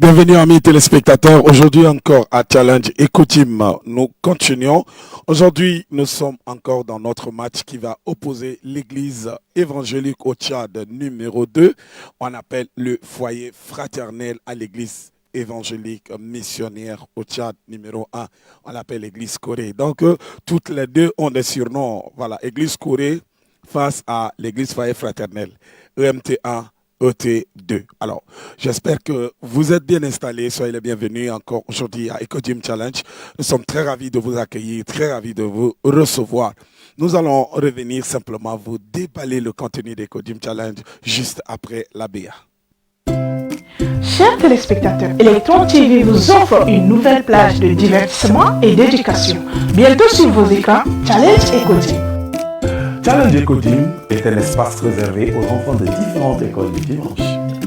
Bienvenue amis téléspectateurs, aujourd'hui encore à Challenge Eco Team, nous continuons. Aujourd'hui nous sommes encore dans notre match qui va opposer l'église évangélique au Tchad numéro 2. On appelle le foyer fraternel à l'église évangélique missionnaire au Tchad numéro 1. On l'appelle l'église Corée. Donc toutes les deux ont des surnoms. Voilà, église Corée face à l'église foyer fraternel, EMT1. ET2. Alors, j'espère que vous êtes bien installés. Soyez les bienvenus encore aujourd'hui à EcoGym Challenge. Nous sommes très ravis de vous accueillir, très ravis de vous recevoir. Nous allons revenir simplement vous déballer le contenu d'EcoGym Challenge juste après la BA. Chers téléspectateurs, Electron TV vous offre une nouvelle plage de divertissement et d'éducation. Bientôt sur vos écrans, Challenge EcoGym. Challenge Eco Team est un espace réservé aux enfants de différentes écoles du dimanche.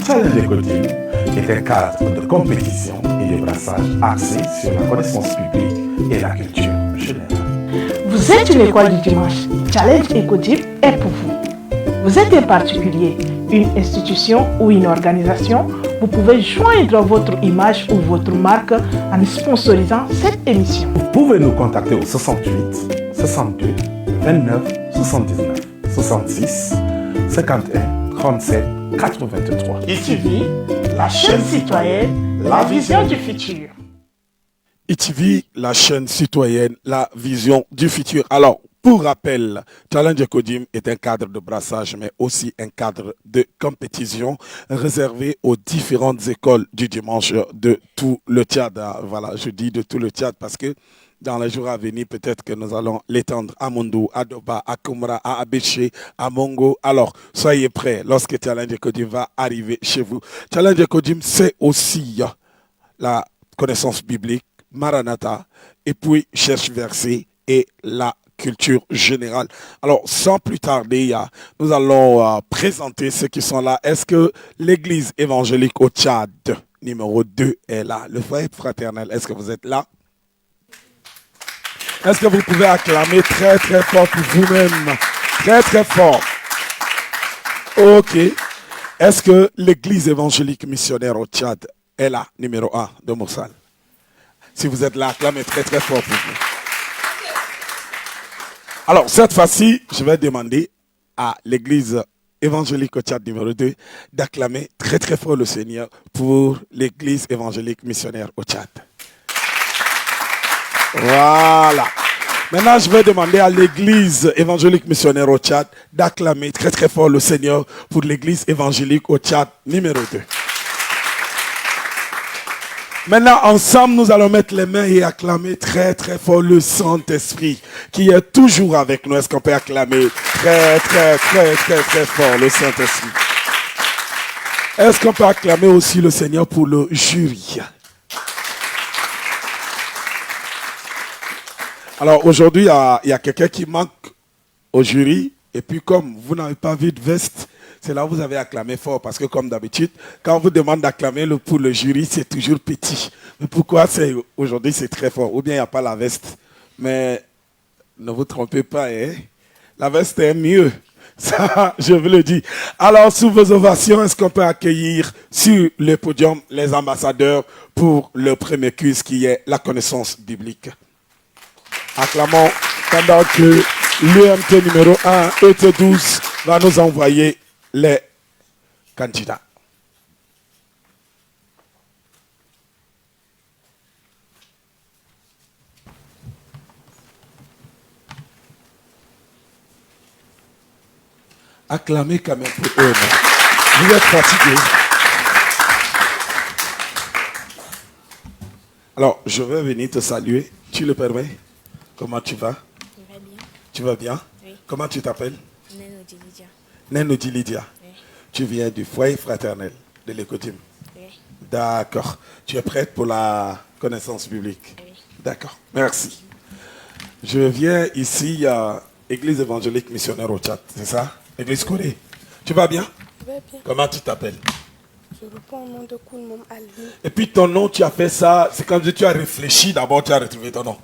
Challenge Eco Team est un cadre de compétition et de brassage axé sur la connaissance publique et la culture générale. Vous êtes une école du dimanche. Challenge Eco Team est pour vous. Vous êtes un particulier, une institution ou une organisation. Vous pouvez joindre votre image ou votre marque en sponsorisant cette émission. Vous pouvez nous contacter au 68 62 29 79 66 51 37 83. ITV, la chaîne citoyenne, la vision du futur. ITV, la chaîne citoyenne, la vision du futur. Alors, pour rappel, Challenge EcoGym est un cadre de brassage, mais aussi un cadre de compétition réservé aux différentes écoles du dimanche de tout le Tchad. Voilà, je dis de tout le Tchad parce que dans les jours à venir, peut-être que nous allons l'étendre à Mondou, à Doba, à Koumra, à Abéché, à Mongo. Alors, soyez prêts lorsque Challenge EcoGym va arriver chez vous. Challenge EcoGym, c'est aussi la connaissance biblique, Maranatha, et puis cherche verset et la culture générale. Alors, sans plus tarder, nous allons présenter ceux qui sont là. Est-ce que l'église évangélique au Tchad, numéro 2, est là? Le foyer fraternel, est-ce que vous êtes là? Est-ce que vous pouvez acclamer très très fort pour vous-même? Très très fort. Ok. Est-ce que l'église évangélique missionnaire au Tchad est là, numéro 1 de Mossal? Si vous êtes là, acclamez très très fort pour vous. Alors, cette fois-ci, je vais demander à l'église évangélique au Tchad numéro 2 d'acclamer très très fort le Seigneur pour l'église évangélique missionnaire au Tchad. Voilà. Maintenant, je vais demander à l'église évangélique missionnaire au Tchad d'acclamer très très fort le Seigneur pour l'église évangélique au Tchad numéro 2. Maintenant, ensemble, nous allons mettre les mains et acclamer très très fort le Saint-Esprit qui est toujours avec nous. Est-ce qu'on peut acclamer très très très très très fort le Saint-Esprit? Est-ce qu'on peut acclamer aussi le Seigneur pour le jury? Alors aujourd'hui, il y a quelqu'un qui manque au jury. Et puis comme vous n'avez pas vu de veste, c'est là où vous avez acclamé fort. Parce que comme d'habitude, quand on vous demande d'acclamer pour le jury, c'est toujours petit. Mais pourquoi aujourd'hui c'est très fort? Ou bien il n'y a pas la veste. Mais ne vous trompez pas, hein? La veste est mieux. Ça, je vous le dis. Alors, sous vos ovations, est-ce qu'on peut accueillir sur le podium les ambassadeurs pour le premier quiz qui est la connaissance biblique? Acclamons pendant que l'UMT numéro 1, ET12, va nous envoyer les candidats. Acclamez quand même pour eux. Vous êtes fatigués. Alors, je vais venir te saluer. Tu le permets? Comment tu vas? Je vais bien. Tu vas bien? Oui. Comment tu t'appelles? Nenodi Lydia. Nenodi Lydia. Oui. Tu viens du foyer fraternel de l'Eco-Team. Oui. D'accord. Tu es prête pour la connaissance biblique? Oui. D'accord. Merci. Je viens ici à Église évangélique missionnaire au Tchad. C'est ça? Église Corée. Tu vas bien? Je vais bien. Comment tu t'appelles? Je réponds au nom de Koulmom Alvin. Et puis ton nom, tu as fait ça. C'est comme si tu as réfléchi. D'abord, tu as retrouvé ton nom.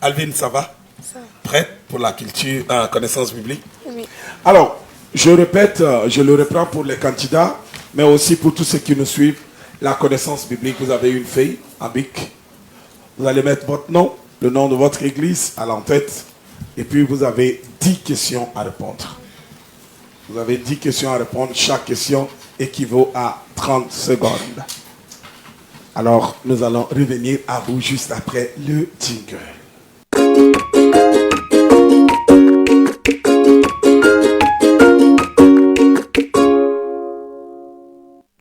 Alvin, ça va? Ça. Prête pour la culture, connaissance biblique? Oui. Alors, je répète, je le reprends pour les candidats, mais aussi pour tous ceux qui nous suivent. la connaissance biblique, vous avez une feuille, un bic. Vous allez mettre votre nom, le nom de votre église à l'entête. Et puis vous avez 10 questions à répondre. Vous avez 10 questions à répondre. Chaque question équivaut à 30 secondes. Alors, nous allons revenir à vous juste après le jingle.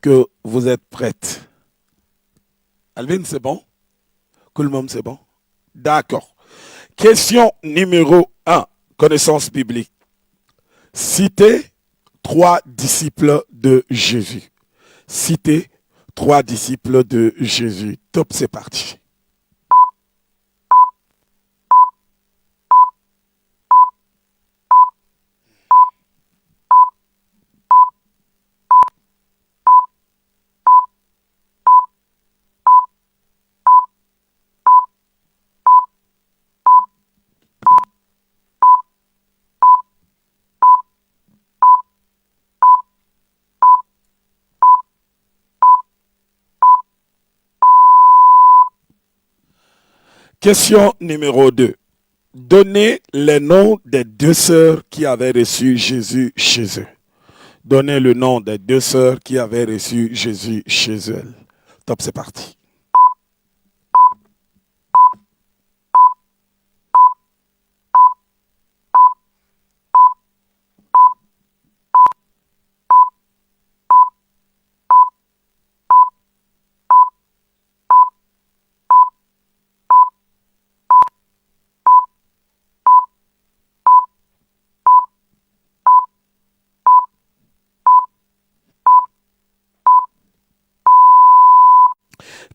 Que vous êtes prête. Alvin, c'est bon? Tout le monde, c'est bon? D'accord. Question numéro 1. Connaissance biblique. Citez 3 disciples de Jésus. Citez 3 disciples de Jésus. Top, c'est parti. Question numéro 2. Donnez les noms des 2 sœurs qui avaient reçu Jésus chez eux. Donnez le nom des 2 sœurs qui avaient reçu Jésus chez elles. Top, c'est parti.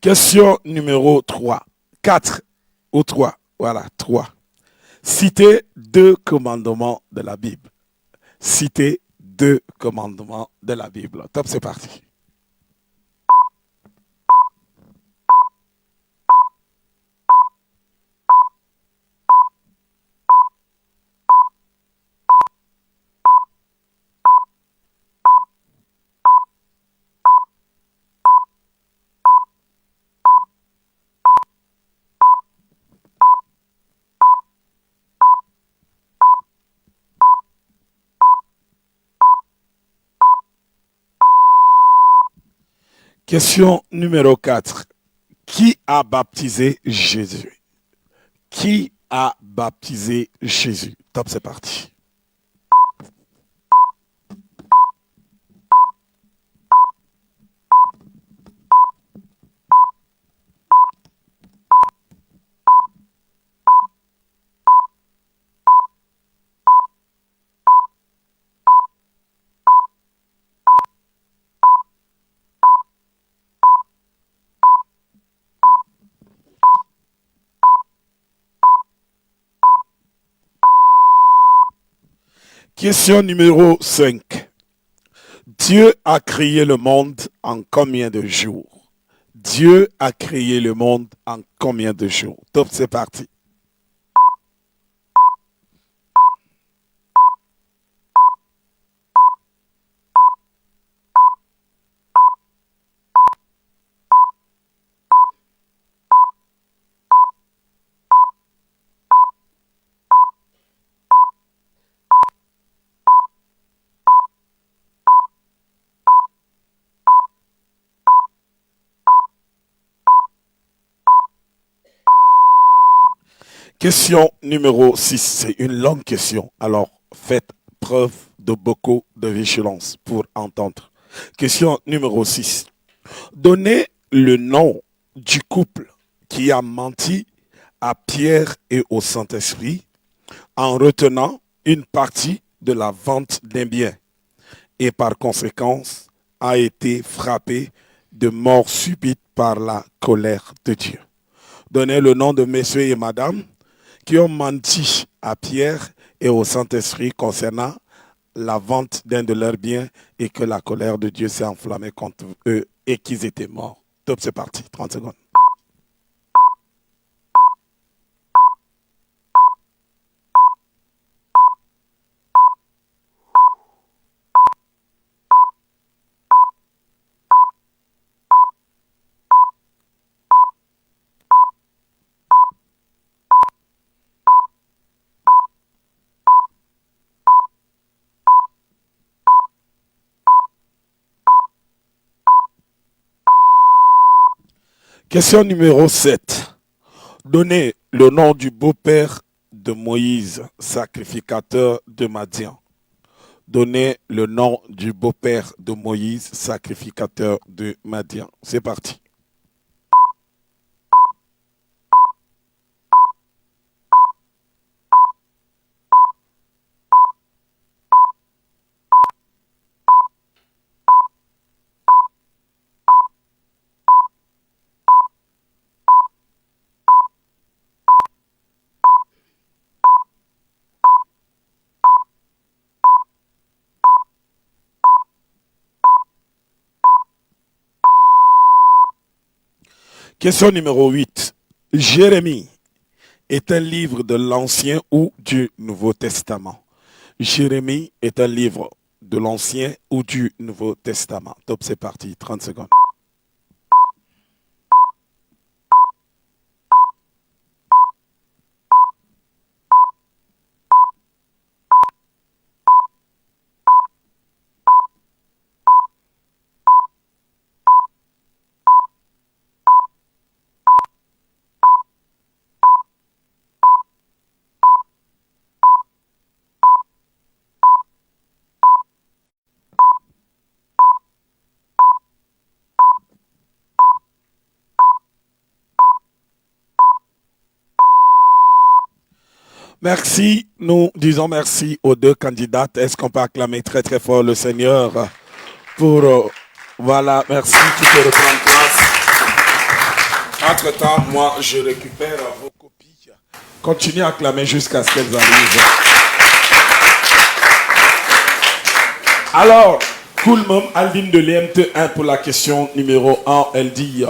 Question numéro 3. 4 ou 3. Voilà, 3. Citez 2 commandements de la Bible. Citez 2 commandements de la Bible. Top, c'est parti. Question numéro 4. Qui a baptisé Jésus? Qui a baptisé Jésus? Top, c'est parti. Question numéro 5. Dieu a créé le monde en combien de jours? Dieu a créé le monde en combien de jours? Top, c'est parti. Question numéro 6, c'est une longue question. Alors, faites preuve de beaucoup de vigilance pour entendre. Question numéro 6. Donnez le nom du couple qui a menti à Pierre et au Saint-Esprit en retenant une partie de la vente d'un bien et par conséquence a été frappé de mort subite par la colère de Dieu. Donnez le nom de messieurs et madame qui ont menti à Pierre et au Saint-Esprit concernant la vente d'un de leurs biens et que la colère de Dieu s'est enflammée contre eux et qu'ils étaient morts. Top, c'est parti, 30 secondes. Question numéro 7. Donnez le nom du beau-père de Moïse, sacrificateur de Madian. Donnez le nom du beau-père de Moïse, sacrificateur de Madian. C'est parti. Question numéro 8. Jérémie est un livre de l'Ancien ou du Nouveau Testament. Jérémie est un livre de l'Ancien ou du Nouveau Testament. Top, c'est parti. 30 secondes. Merci. Nous disons merci aux deux candidates. Est-ce qu'on peut acclamer très très fort le Seigneur pour... voilà, merci. Tu peux reprendre place. Entre-temps, moi, je récupère vos copies. Continuez à acclamer jusqu'à ce qu'elles arrivent. Alors, Koulmum Alvin de l'IMT 1 pour la question numéro 1. Elle dit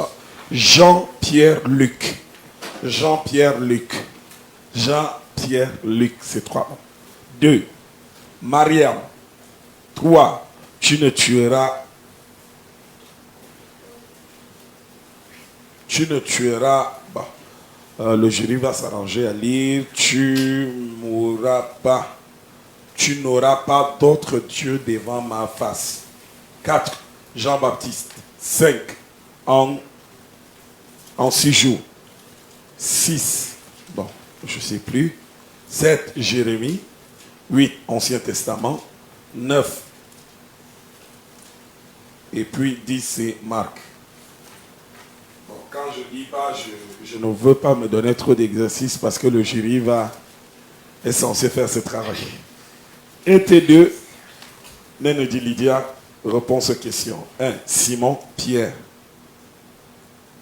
Jean-Pierre Luc. Jean-Pierre Luc. Jean-Pierre Luc, c'est 3. 2. Mariam. 3. Tu ne tueras. Tu ne tueras pas. Le jury va s'arranger à lire. Tu mourras pas. Tu n'auras pas d'autre Dieu devant ma face. 4. Jean-Baptiste. 5. En 6 jours. 6. Bon, je ne sais plus. 7. Jérémie. 8. Ancien Testament. 9. Et puis 10, c'est Marc. Bon, quand je dis pas, je ne veux pas me donner trop d'exercices parce que le jury est censé faire ce travail. Et T2, Nene dit Lydia, réponse aux questions. 1. Simon, Pierre.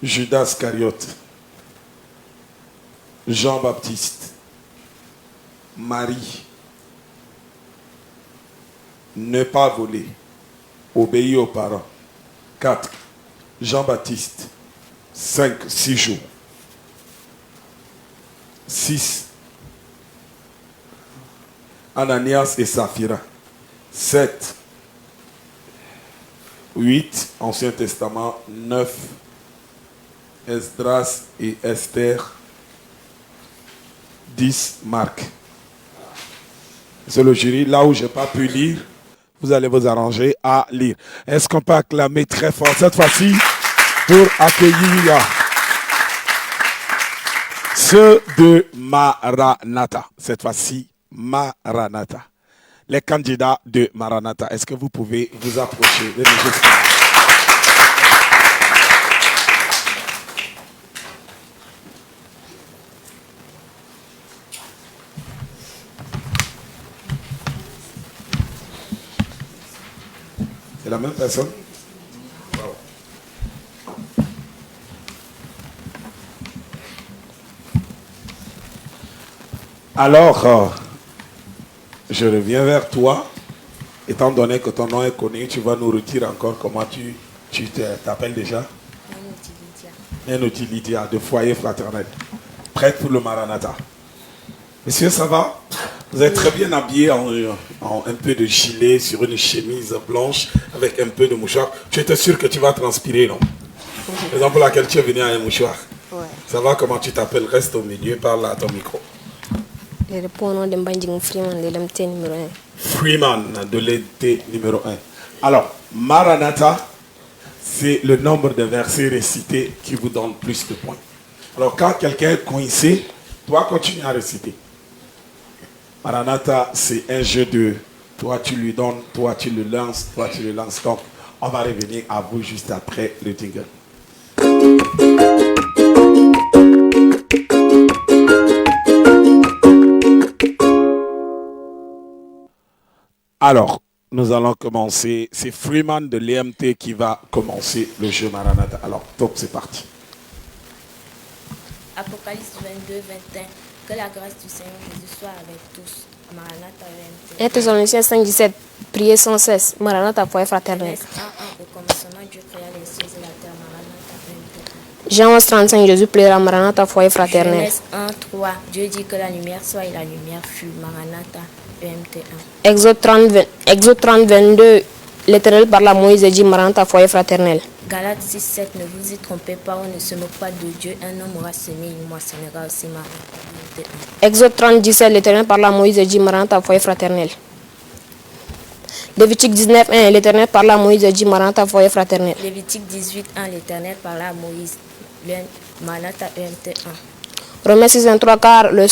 Judas Iscariote. Jean-Baptiste. Marie. Ne pas voler. Obéir aux parents. 4. Jean-Baptiste. 5. 6 jours. 6. Ananias et Saphira. 7. 8. Ancien Testament. 9. Esdras et Esther. 10. Marc. C'est le jury. Là où je n'ai pas pu lire, vous allez vous arranger à lire. Est-ce qu'on peut acclamer très fort cette fois-ci pour accueillir ceux de Maranatha? Cette fois-ci, Maranatha. Les candidats de Maranatha, est-ce que vous pouvez vous approcher? C'est la même personne? Wow. Alors, je reviens vers toi. Étant donné que ton nom est connu, tu vas nous retirer encore comment tu t'appelles déjà? Nenoti Lydia, de Foyer Fraternel. Prête pour le Maranatha. Monsieur, ça va? Vous êtes très bien habillé en un peu de gilet sur une chemise blanche avec un peu de mouchoir. Tu étais sûr que tu vas transpirer, non? C'est raison pour laquelle tu es venu à un mouchoir. Ouais. Ça va? Comment tu t'appelles? Reste au milieu, parle à ton micro. Je réponds au nom de Mbandjing Freeman, de l'MT numéro 1. Freeman de l'MT numéro 1. Alors, Maranatha, c'est le nombre de versets récités qui vous donne plus de points. Alors quand quelqu'un est coincé, toi continue à réciter. Maranatha, c'est un jeu de toi tu lui donnes, toi tu le lances, toi tu le lances. Donc on va revenir à vous juste après le jingle. Alors, nous allons commencer. C'est Freeman de l'EMT qui va commencer le jeu Maranatha. Alors, top, c'est parti. Apocalypse 22, 21. Que la grâce du Seigneur Jésus soit avec tous. Maranatha EMT. 1 Thessaloniciens 5, 17. Priez sans cesse. Maranatha, foyer fraternel. Genèse 1, 1. Au commencement, Dieu créa les cieux et la terre. Maranatha EMT. Jean 11, 35. Jésus plaira. Maranatha, foyer fraternel. Genèse 1, 3. Dieu dit que la lumière soit et la lumière fut. Maranatha EMT 1. Exode 30, 22. L'Éternel parla à Moïse et dit Maranatha, foyer fraternel. Galates 6, 7. Ne vous y trompez pas, on ne se moque pas de Dieu. Un homme aura semé, il moissonnera aussi. Maranatha EMT 1. Exode 30, 17. L'Éternel parla à Moïse et dit Maranatha, foyer fraternel. Lévitique 19, 1. L'Éternel parla à Moïse et dit Maranatha, foyer fraternel. Lévitique 18, 1. L'Éternel parla à Moïse. Maranatha EMT 1. Romains 6, 23. Car le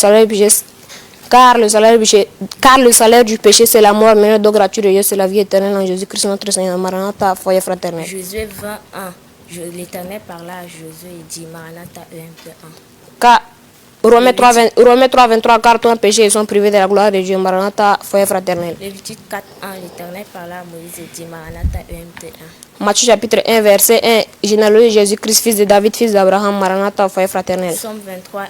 salaire du péché, c'est la mort, mais le don gratuit de Dieu, c'est la vie éternelle en Jésus-Christ notre Seigneur. Maranatha, foyer fraternel. Josué 21. L'Éternel parla à Josué et dit Maranatha EMT 1. Car Romains 3, 23. Car ton péché, ils sont privés de la gloire de Dieu. Maranatha, foyer fraternel. Lévitique 4, 1. L'Éternel parla à Moïse et dit Maranatha EMT 1. Matthieu chapitre 1, verset 1. Généalogie de Jésus-Christ, fils de David, fils d'Abraham. Maranatha, foyer fraternel. Somme 23, 1.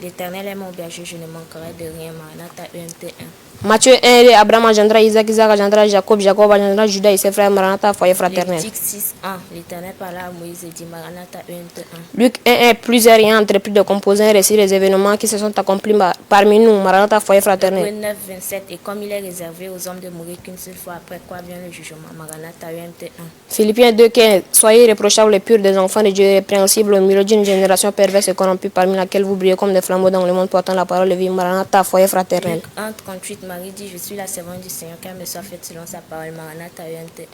L'Éternel est mon berger, je ne manquerai de rien. Maranatha EMT 1. Matthieu 1, Abraham engendra Isaac, Isaac engendra Jacob, Jacob engendra Judas et ses frères. Maranatha, foyer fraternel. Lévitique 6, 1. L'Éternel parla à Moïse et dit Maranatha EMT 1. Luc 1, plusieurs ayant entrepris de composer un récit des événements qui se sont accomplis parmi nous. Maranatha, foyer fraternel. Hébreux 9, 27. Et comme il est réservé aux hommes de mourir qu'une seule fois, après quoi vient le jugement. Maranatha EMT 1. Philippiens 2, 15. Soyez irréprochables et purs des enfants de Dieu, répréhensibles au milieu d'une génération perverse et corrompue, parmi laquelle vous brillez comme des flambeaux dans le monde portant la parole de vie. Maranatha, foyer fraternel. Luc 1, 38. Marie dit, je suis la servante du Seigneur, qu'elle me soit faite selon sa parole. Maranatha EMT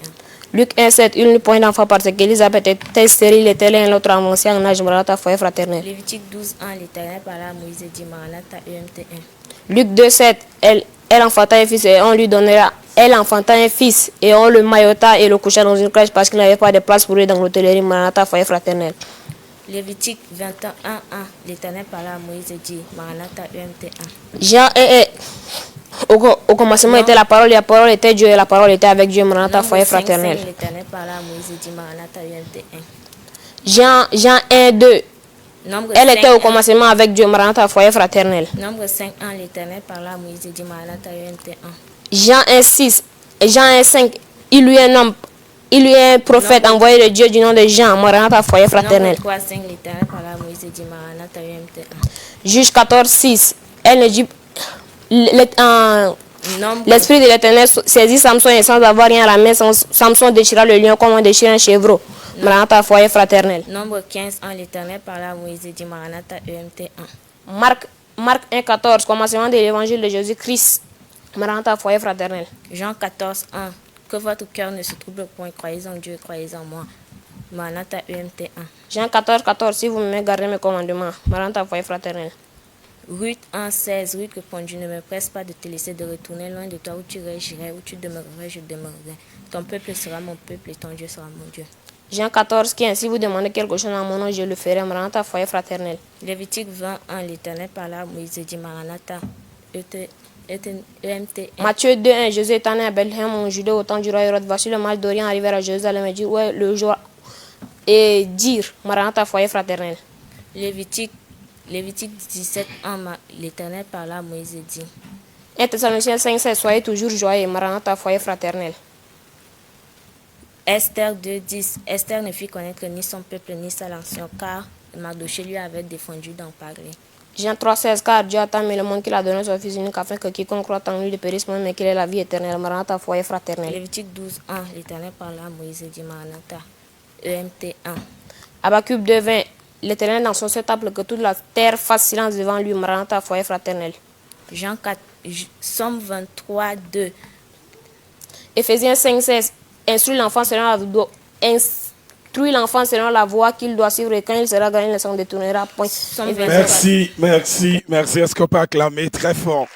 1. Luc 1, 7. Il n'eut point d'enfant parce qu'Élisabeth était stérile et l'un et l'autre avancé en âge. Maranatha, foyer fraternel. Lévitique 12, 1. L'Éternel parla à Moïse et dit Maranatha EMT 1. Luc 2, 7. Elle enfanta un fils et on lui donnera. Elle enfanta un fils et on le maillota et le coucha dans une crèche parce qu'il n'avait pas de place pour lui dans l'hôtellerie. Maranatha, foyer fraternel. Lévitique 21, 1. L'Éternel parla à Moïse et dit Maranatha EMT 1. Jean 1. Au commencement était la parole, et la parole était Dieu, et la parole était avec Dieu. Maranatha, foyer fraternel. L'Éternel parla à Moïse et dit Maranatha EMT 1. Jean 1, 2. Nombre Elle 5, était au commencement avec Dieu. Maranatha, foyer fraternel. Nombre 5, 1. L'Éternel parla à Moïse et dit Maranatha EMT 1. Jean 1, 6. Jean 1, 5. Il lui est un prophète envoyé de Dieu du nom de Jean. Maranatha, foyer fraternel. Nombre 3, 5. L'Éternel parla à Moïse et dit Maranatha EMT 1. Juge 14, 6. Elle ne dit. L'esprit de l'Éternel saisit Samson et sans avoir rien à la main, Samson déchira le lion comme on déchire un chevreau. Maranatha, foyer fraternel. Nombre 15, 1. L'Éternel parla à Moïse et dit Maranatha EMT 1. Marc 1, 14. Commencement de l'évangile de Jésus-Christ. Maranatha, foyer fraternel. Jean 14, 1. Que votre cœur ne se trouble point, croyez en Dieu, croyez en moi. Maranatha EMT 1. Jean 14, 14. Si vous m'aimez, gardez mes commandements. Maranatha, foyer fraternel. Ruth 1, 16. Ruth répondit, ne me presse pas de te laisser de retourner loin de toi, où tu irais, j'irai, où tu demeurerais, je demeurerai. Ton peuple sera mon peuple et ton Dieu sera mon Dieu. Jean 14, 15. Si vous demandez quelque chose en mon nom, je le ferai. Maranatha, foyer fraternel. Lévitique 21. L'Éternel parla à Moïse et dit Maranatha EMT 1. Matthieu 2, 1. Jésus étant né à Bethléem en Judée au temps du roi Hérode. Voici le mage d'Orient arriver à Jérusalem et dire où est le jour et dire Maranatha, foyer fraternel. Lévitique 17, 1. L'Éternel parla à Moïse et dit 1 Thessaloniciens 5, 16. Soyez toujours joyeux. Maranatha, foyer fraternel. Esther 2, 10. Esther ne fit connaître ni son peuple ni sa nation, car Mardochée lui avait défendu d'en parler. Jean 3, 16. Car Dieu a tant aimé le monde qu'il a donné son Fils unique afin que quiconque croit en lui ne périsse point, mais qu'il ait la vie éternelle. Maranatha, foyer fraternel. Lévitique 12, 1. L'Éternel parla à Moïse et dit Maranatha EMT 1. Habakkuk 2, 20. L'Éternel dans son septembre que toute la terre fasse silence devant lui. Maranatha, foyer fraternel. Jean 4, Somme 23, 2. Éphésiens 5, 16. Instruis l'enfant selon la instruit l'enfant selon la voie qu'il doit suivre et quand il sera grand, il ne s'en détournera point. Merci. Est-ce qu'on peut acclamer très fort?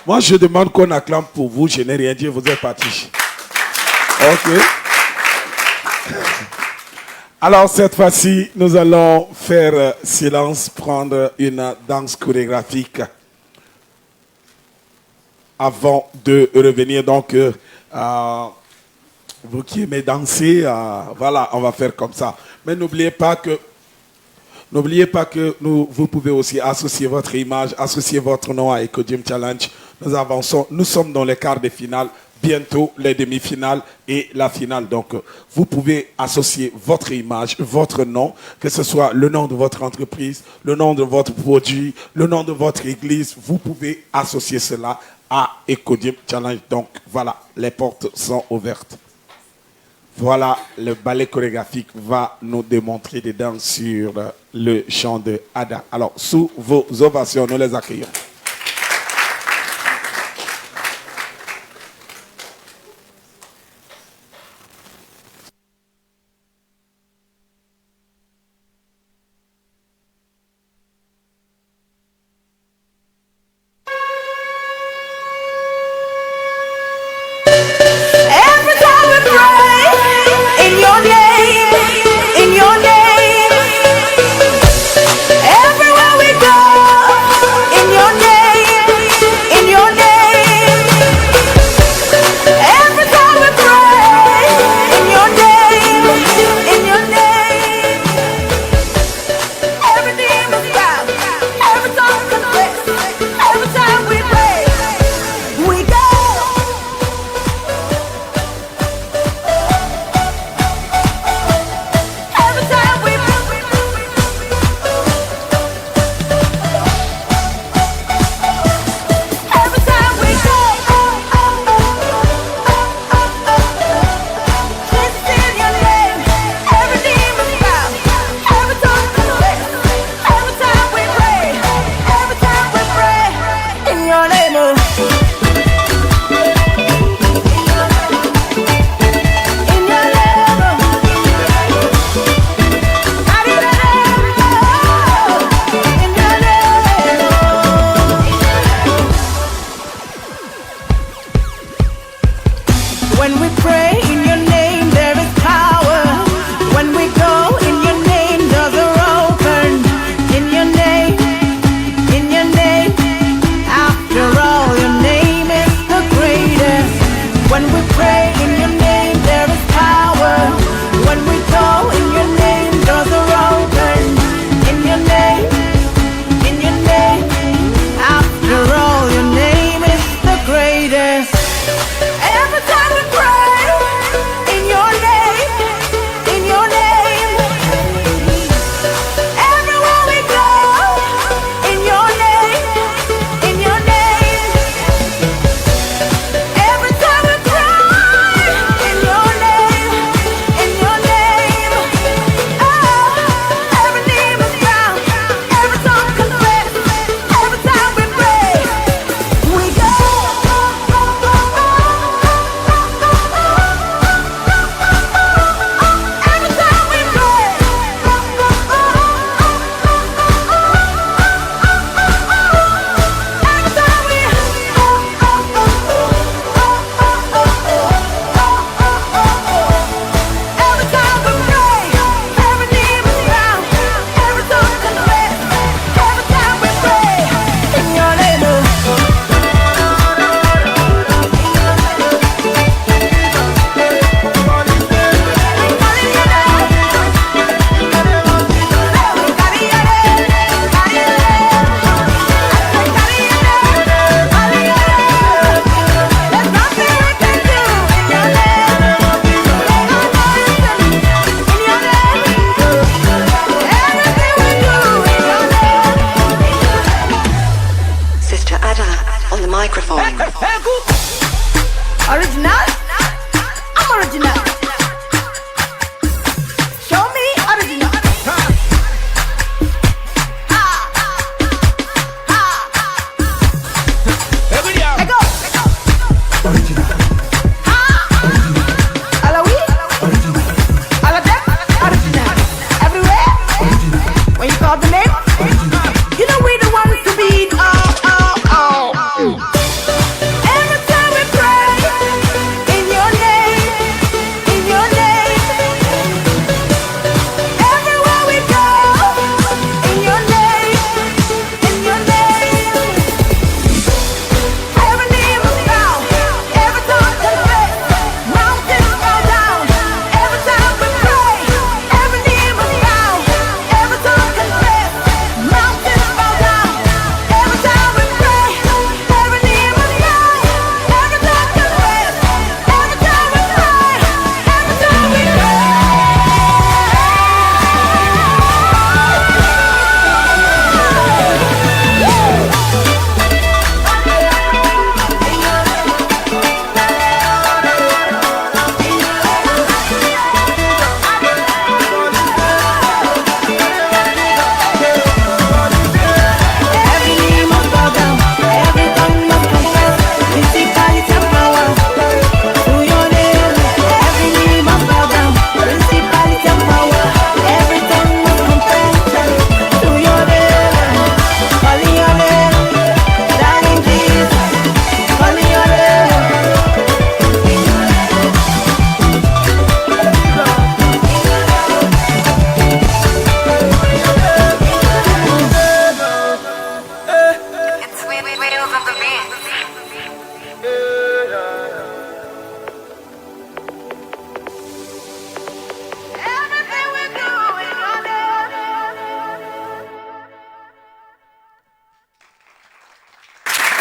Moi, je demande qu'on acclame pour vous. Je n'ai rien dit, vous êtes partis. Ok. Alors, cette fois-ci, nous allons faire silence, prendre une danse chorégraphique avant de revenir. Donc, vous qui aimez danser, voilà, on va faire comme ça. Mais n'oubliez pas que vous pouvez aussi associer votre image, associer votre nom à EcoGym Challenge. Nous avançons, nous sommes dans les quarts de finale, bientôt les demi-finales et la finale. Donc, vous pouvez associer votre image, votre nom, que ce soit le nom de votre entreprise, le nom de votre produit, le nom de votre église. Vous pouvez associer cela à EcoGym Challenge. Donc, voilà, les portes sont ouvertes. Voilà, le ballet chorégraphique va nous démontrer des danses sur le chant de Ada. Alors, sous vos ovations, nous les accueillons.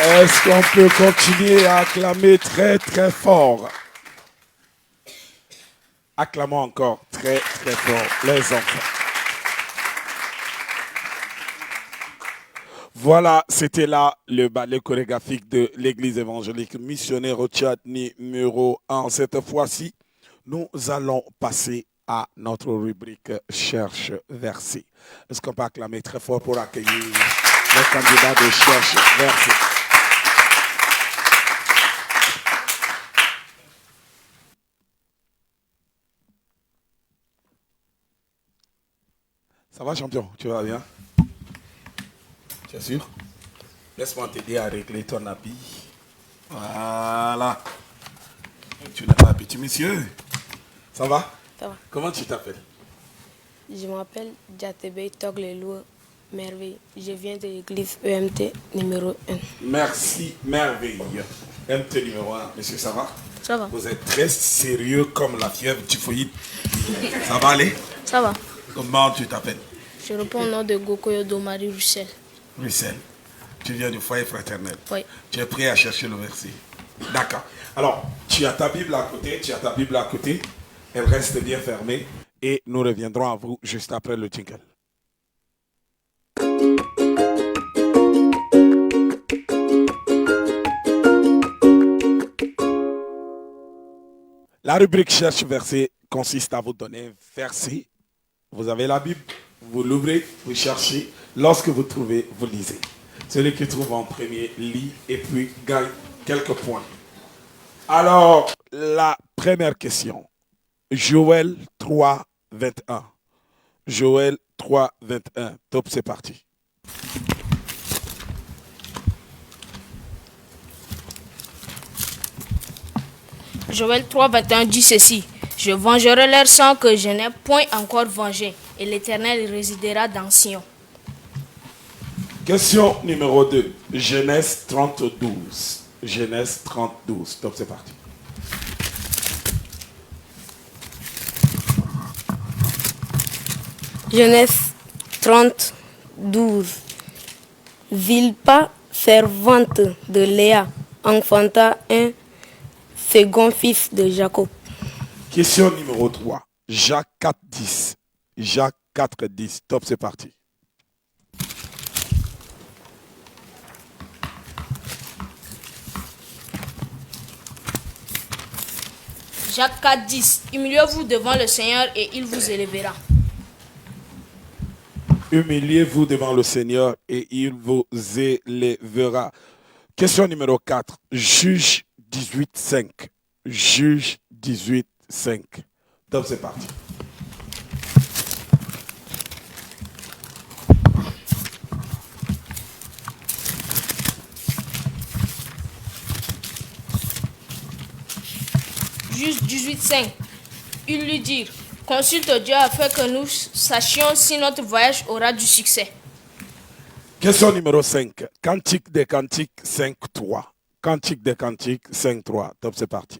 Est-ce qu'on peut continuer à acclamer très très fort? Acclamons encore très très fort les enfants. Voilà, c'était là le ballet chorégraphique de l'église évangélique missionnaire au Tchad numéro 1. Cette fois-ci, nous allons passer à notre rubrique Cherche verset. Est-ce qu'on peut acclamer très fort pour accueillir les candidats de Cherche verset? Ça va, champion? Tu vas bien? Tu es sûr? Laisse-moi t'aider à régler ton habit. Voilà. Tu n'as pas petit monsieur. Ça va? Ça va. Comment tu t'appelles? Je m'appelle Djatebe Toglelou Merveille. Je viens de l'église EMT numéro 1. Merci, merveille. MT numéro 1. Monsieur, ça va? Ça va. Vous êtes très sérieux comme la fièvre typhoïde. Ça va aller? Ça va. Comment tu t'appelles? Je réponds au nom de Gokoyodo Marie Roussel. Russell. Tu viens du foyer fraternel. Oui. Tu es prêt à chercher le verset. D'accord. Alors, tu as ta Bible à côté. Elle reste bien fermée. Et nous reviendrons à vous juste après le jingle. La rubrique Cherche verset consiste à vous donner un verset. Vous avez la Bible, vous l'ouvrez, vous cherchez. Lorsque vous trouvez, vous lisez. Celui qui trouve en premier lit et puis gagne quelques points. Alors, la première question. Joël 3, 21. Joël 3, 21. Top, c'est parti. Joël 3, 21 dit ceci. Je vengerai leur sang que je n'ai point encore vengé, et l'Éternel résidera dans Sion. Question numéro 2. Genèse 30:12. Genèse 30:12. Top, c'est parti. Genèse 30, 12. Vilpa, servante de Léa, enfanta un second fils de Jacob. Question numéro 3. Jacques 4:10. Jacques 4:10. Top, c'est parti. Jacques 4, 10. Humiliez-vous devant le Seigneur et il vous élèvera. Humiliez-vous devant le Seigneur et il vous élèvera. Question numéro 4. Juge 18:5. Juge 18:5. Top, c'est parti. Juge 18, 5. Ils lui dirent, consulte Dieu afin que nous sachions si notre voyage aura du succès. Question numéro 5. Cantique des Cantiques 5:3. Cantique des Cantiques 5:3. Top, c'est parti.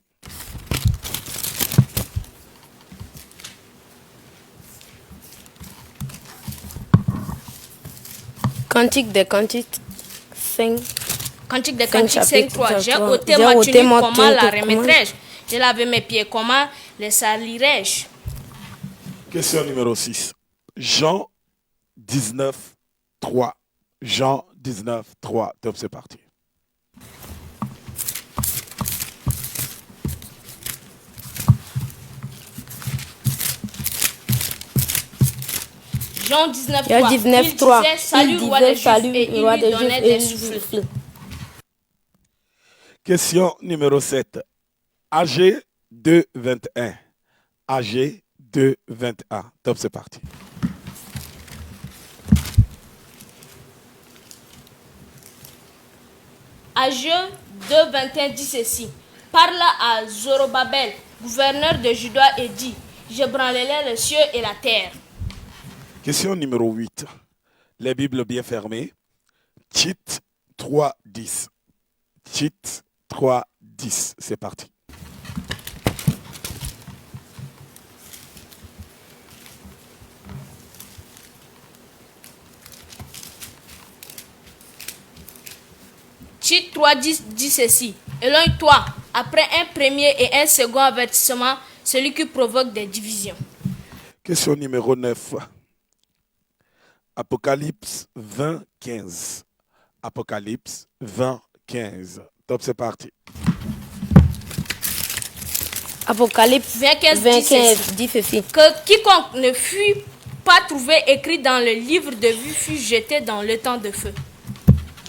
Cantique des Cantiques 5. Cantique des Cantiques 5, 3. J'ai ôté J'ai ma ôté tunique, ma comment tunique, la comment- remettrai-je? J'ai lavé mes pieds, comment les salirai-je? Question numéro 6. Jean 19:3. Jean 19:3. Top, c'est parti. Jean 19, Jean 3. 19, Il 3. disait, salut, roi des Juifs, et il roi lui des donnait Juifs, et des il lui souffles. Question numéro 7. AG 2:21. AG 2:21. Top, c'est parti. Ageu 2, 21 dit ceci. Parla à Zorobabel, gouverneur de Juda, et dit, j'ébranlerai les cieux et la terre. Question numéro 8. Les Bibles bien fermées. Tite 3:10. Tite 3:10. C'est parti. Titre 3 dit ceci. Éloigne-toi. Après un premier et un second avertissement, celui qui provoque des divisions. Question numéro 9. Apocalypse 20, 15. Apocalypse 20, 15. Top, c'est parti. Apocalypse 25 dit ceci. Que quiconque ne fut pas trouvé écrit dans le livre de vie fut jeté dans le temps de feu.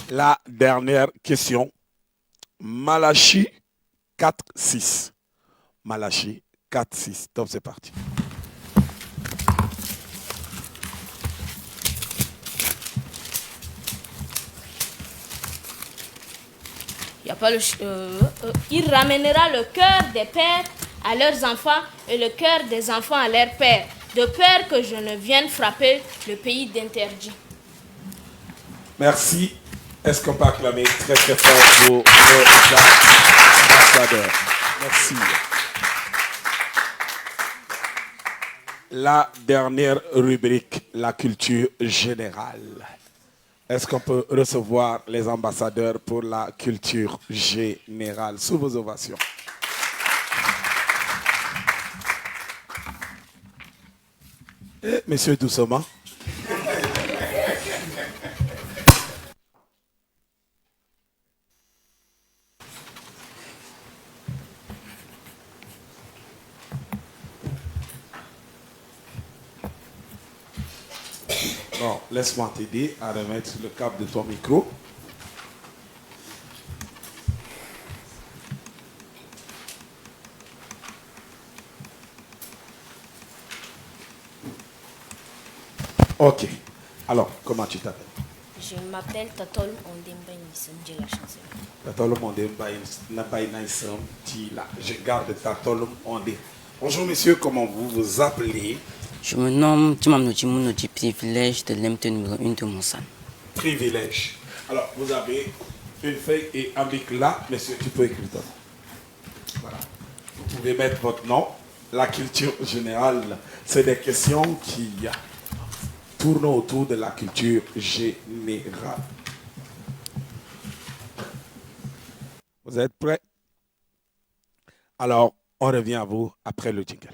La dernière question. Malachie 4, 6. Malachie 4, 6. Top, c'est parti. Il ramènera le cœur des pères à leurs enfants et le cœur des enfants à leurs pères, de peur que je ne vienne frapper le pays d'interdit. Merci. Est-ce qu'on peut acclamer très très fort pour nos ambassadeurs? Merci. La dernière rubrique, la culture générale. Est-ce qu'on peut recevoir les ambassadeurs pour la culture générale sous vos ovations? Et Monsieur Doucement. Bon, laisse-moi t'aider à remettre le câble de ton micro. Ok. Alors, comment tu t'appelles? Je m'appelle Tatol Ondemba Nissan la chanson. Tatolum Ondemba Nissan Je garde Tatolum Ondé. Bonjour monsieur, comment vous vous appelez? Je me nomme Timam Notimouno du privilège de l'MT numéro 1 de Monsan. Privilège. Alors, vous avez une feuille et un bic là, monsieur, tu peux écrire ton nom. Voilà. Vous pouvez mettre votre nom. La culture générale, c'est des questions qui tournent autour de la culture générale. Vous êtes prêts? Alors, on revient à vous après le jingle.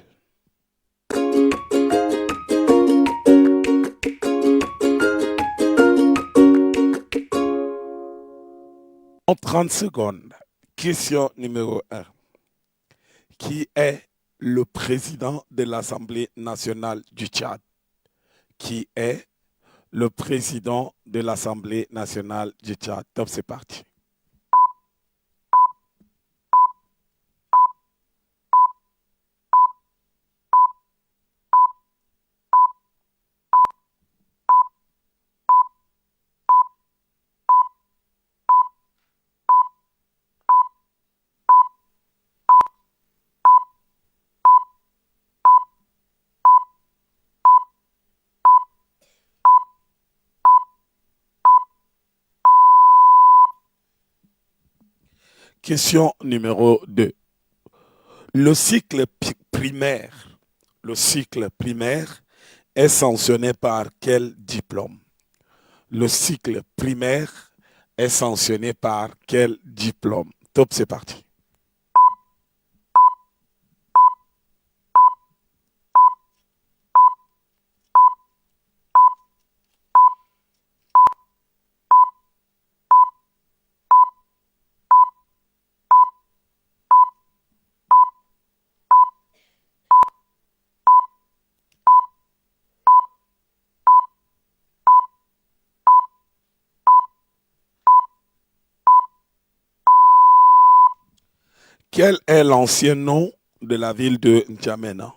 En 30 secondes, question numéro 1. Qui est le président de l'Assemblée nationale du Tchad? Qui est le président de l'Assemblée nationale du Tchad? Top, c'est parti. Question numéro 2. Le cycle primaire est sanctionné par quel diplôme? Le cycle primaire est sanctionné par quel diplôme? Top, c'est parti. Quel est l'ancien nom de la ville de N'Djamena?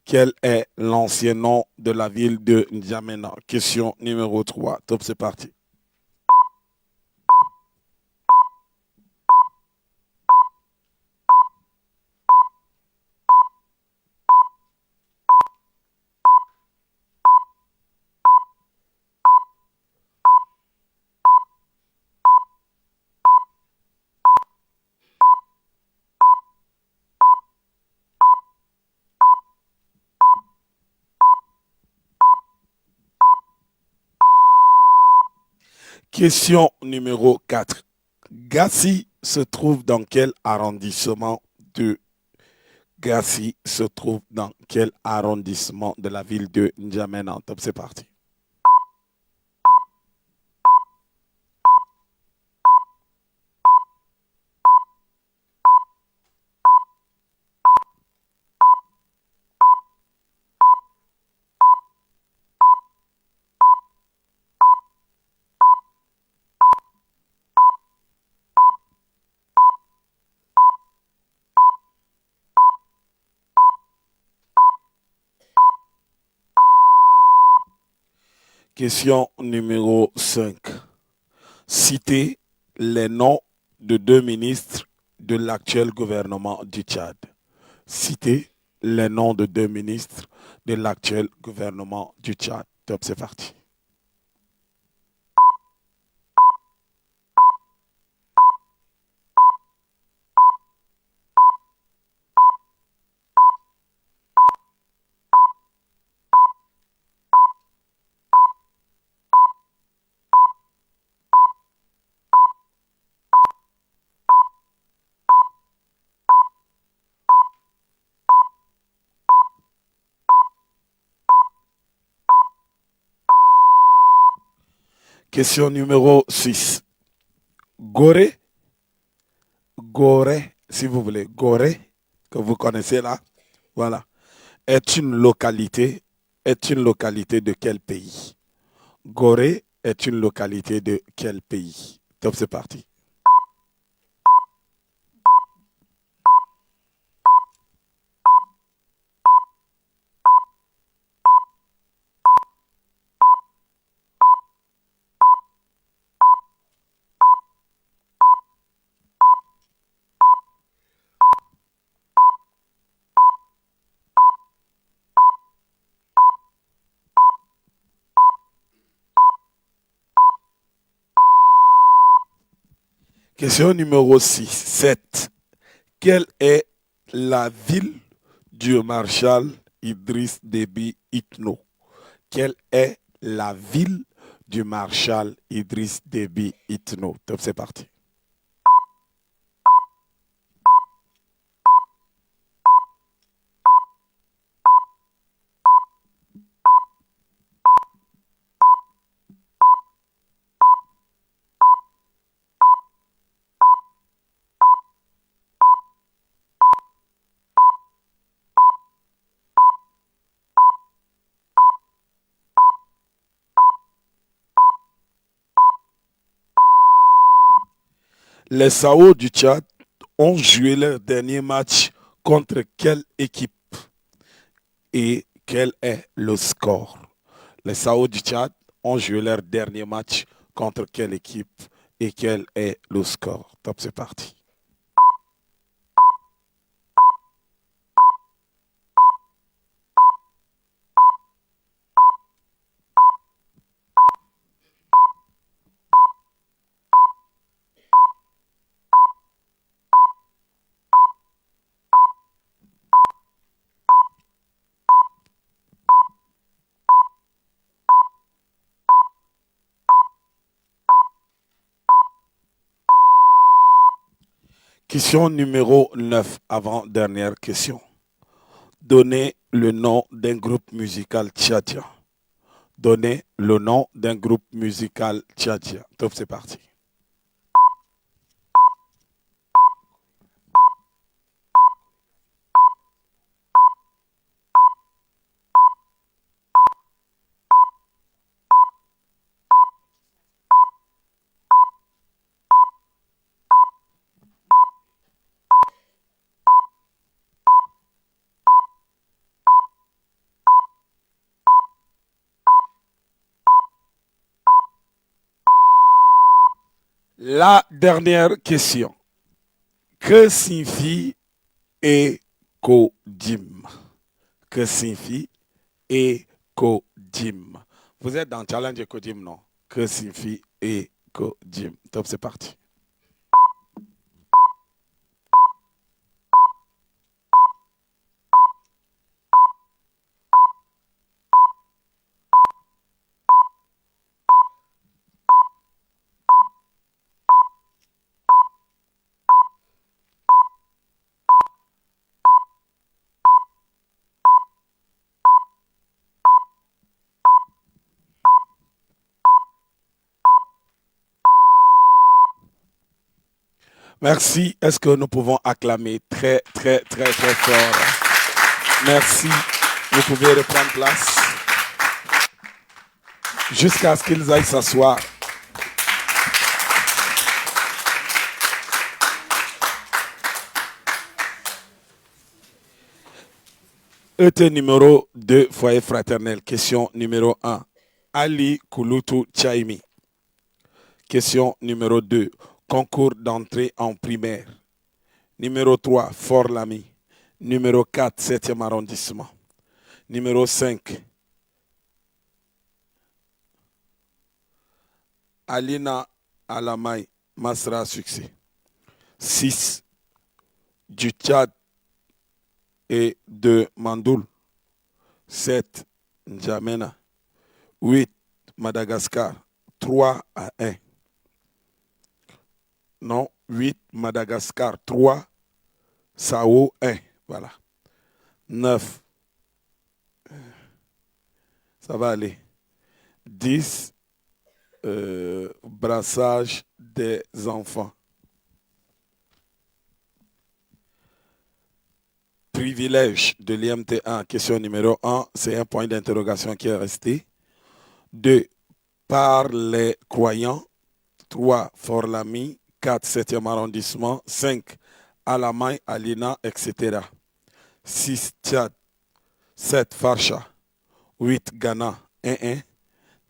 Quel est l'ancien nom de la ville de N'Djamena? Question numéro 3. Top, c'est parti. Question numéro 4. Gassi se trouve dans quel arrondissement de Gassi se trouve dans quel arrondissement de la ville de N'Djamena? Top, c'est parti. Question numéro 5. Citez les noms de deux ministres de l'actuel gouvernement du Tchad. Citez les noms de deux ministres de l'actuel gouvernement du Tchad. Top, c'est parti. Question numéro 6. Gorée, Gorée, si vous voulez, Gorée, que vous connaissez là, voilà, est une localité de quel pays? Gorée est une localité de quel pays? Top, c'est parti. Question numéro 7. Quelle est la ville du maréchal Idriss Déby Itno? Quelle est la ville du maréchal Idriss Déby Itno? Top, c'est parti. Les Sao du Tchad ont joué leur dernier match contre quelle équipe et quel est le score? Les Sao du Tchad ont joué leur dernier match contre quelle équipe et quel est le score? Top, c'est parti. Question numéro 9, avant-dernière question. Donnez le nom d'un groupe musical tchadien. Donnez le nom d'un groupe musical tchadien. Top, c'est parti. La dernière question. Que signifie Ekodim? Que signifie Ekodim? Vous êtes dans Challenge Ekodim, non? Que signifie Ekodim? Top, c'est parti. Merci. Est-ce que nous pouvons acclamer très, très, très, très fort? Merci. Vous pouvez reprendre place jusqu'à ce qu'ils aillent s'asseoir. ET numéro 2, foyer fraternel. Question numéro 1. Ali Kouloutou Tchaimi. Question numéro 2. Concours d'entrée en primaire. Numéro 3. Fort Lamy. Numéro 4. 7e arrondissement. Numéro 5. Alina Alamay. Masra Succès. 6. Du Tchad et de Mandoul. 7. N'Djamena. 8. Madagascar. 3 à 1. Non, 8. Madagascar. 3. Sao 1. Voilà. 9. Ça va aller. 10. Brassage des enfants. Privilège de l'IMT1, question numéro 1, c'est un point d'interrogation qui est resté. 2. Par les croyants. 3. Fort Lamy. 4. 7e arrondissement. 5. Alamay, Alina, etc. 6. Tchad. 7. Farsha. 8. Ghana. 1-1.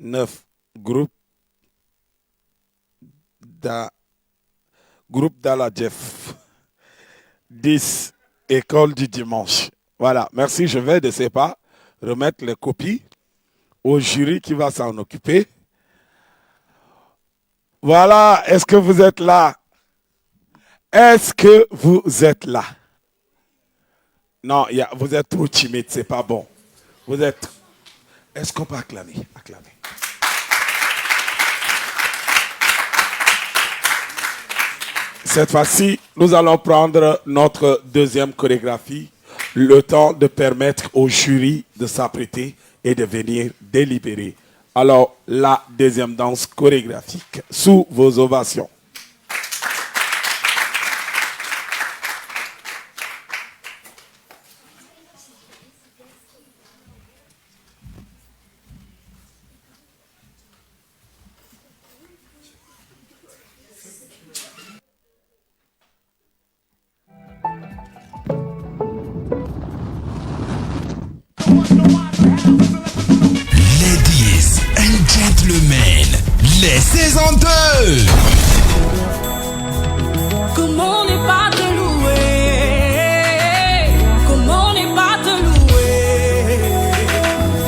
9. Groupe d'Aladjef. 10. École du dimanche. Voilà, merci. Je vais de ces pas remettre les copies au jury qui va s'en occuper. Voilà, est-ce que vous êtes là? Est-ce que vous êtes là? Non, vous êtes trop timide, c'est pas bon. Vous êtes... Est-ce qu'on peut acclamer? Acclamer. Cette fois-ci, nous allons prendre notre deuxième chorégraphie, le temps de permettre au jury de s'apprêter et de venir délibérer. Alors, la deuxième danse chorégraphique, sous vos ovations. Ladies and gentlemen, les saisons 2. Comment ne pas te louer? Comment ne pas te louer?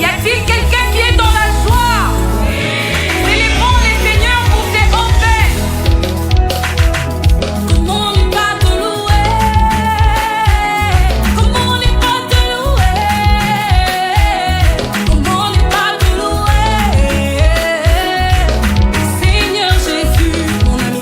Y a-t-il quelqu'un qui est dans la joie? Célébrons les Seigneurs pour ses bonnes fêtes. Comment ne pas te louer? Comment ne pas te louer? Comment ne pas te louer? Seigneur Jésus, mon ami.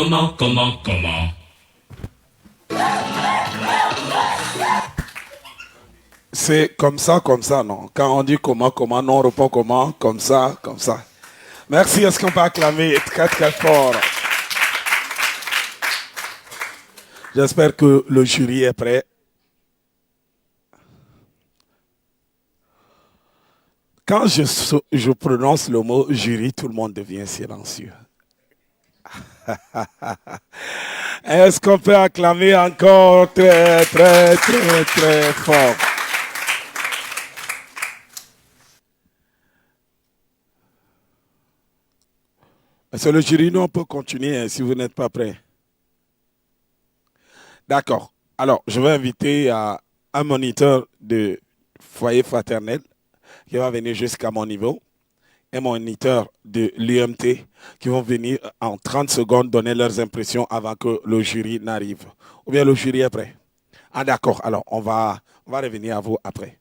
comment C'est comme ça, non. Quand on dit comment, non, on répond comment, comme ça. Merci, est-ce qu'on peut acclamer très très fort? J'espère que le jury est prêt. Quand je prononce le mot jury, tout le monde devient silencieux. Est-ce qu'on peut acclamer encore très très très très fort? C'est le jury, nous on peut continuer si vous n'êtes pas prêts. D'accord. Alors, je vais inviter un moniteur de foyer fraternel qui va venir jusqu'à mon niveau et un moniteur de l'UMT qui vont venir en 30 secondes donner leurs impressions avant que le jury n'arrive. Ou bien le jury est prêt? Ah d'accord, alors on va revenir à vous après.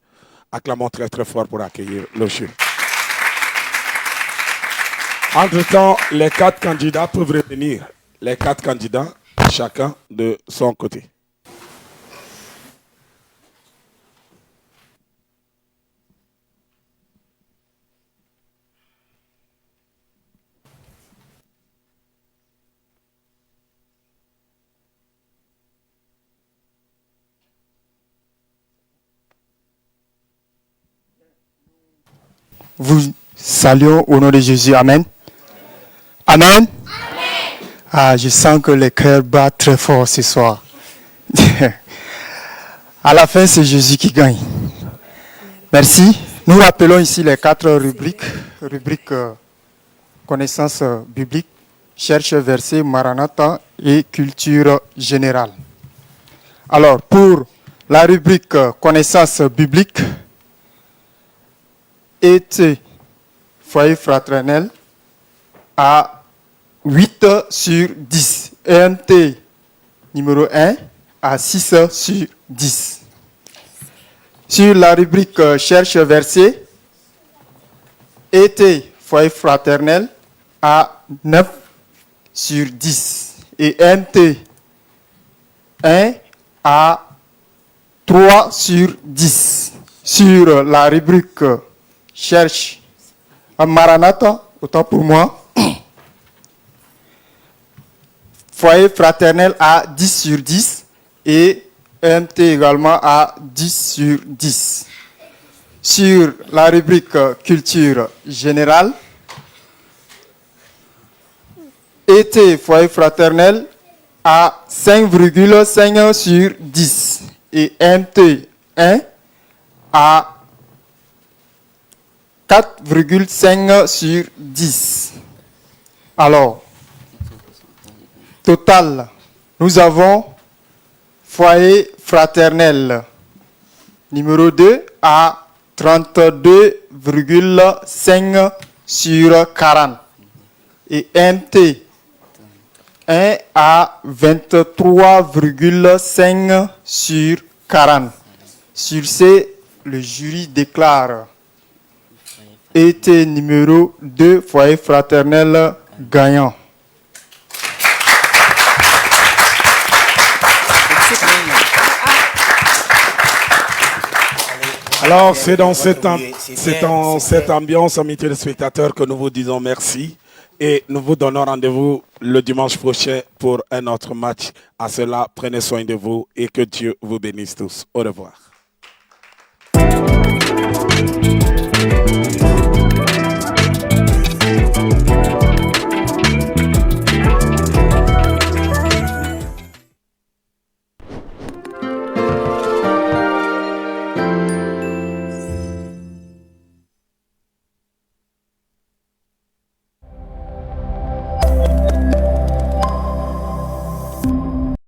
Acclamons très très fort pour accueillir le jury. Entre-temps, les 4 candidats peuvent revenir. Les 4 candidats, chacun de son côté. Vous saluons au nom de Jésus. Amen. Amen. Ah, je sens que les cœurs battent très fort ce soir. À la fin, c'est Jésus qui gagne. Merci. Nous rappelons ici les 4 rubriques. Rubrique connaissance biblique, cherche verset, Maranatha et culture générale. Alors, pour la rubrique connaissance biblique, été foyer fraternel à 8 sur 10. EMT numéro 1 à 6 sur 10. Sur la rubrique cherche verset, été foyer fraternel à 9 sur 10. Et MT 1 à 3 sur 10. Sur la rubrique cherche Maranatha, autant pour moi, foyer fraternel à 10 sur 10 et EMT également à 10 sur 10. Sur la rubrique culture générale, ET foyer fraternel à 5,5 sur 10 et EMT 1 à 4,5 sur 10. Alors, total, nous avons foyer fraternel numéro 2 à 32,5 sur 40 et MT 1 à 23,5 sur 40. Sur ce, le jury déclare été numéro 2, foyer fraternel gagnant. Alors, c'est dans cette ambiance, amis téléspectateurs, que nous vous disons merci et nous vous donnons rendez-vous le dimanche prochain pour un autre match. À cela, prenez soin de vous et que Dieu vous bénisse tous. Au revoir.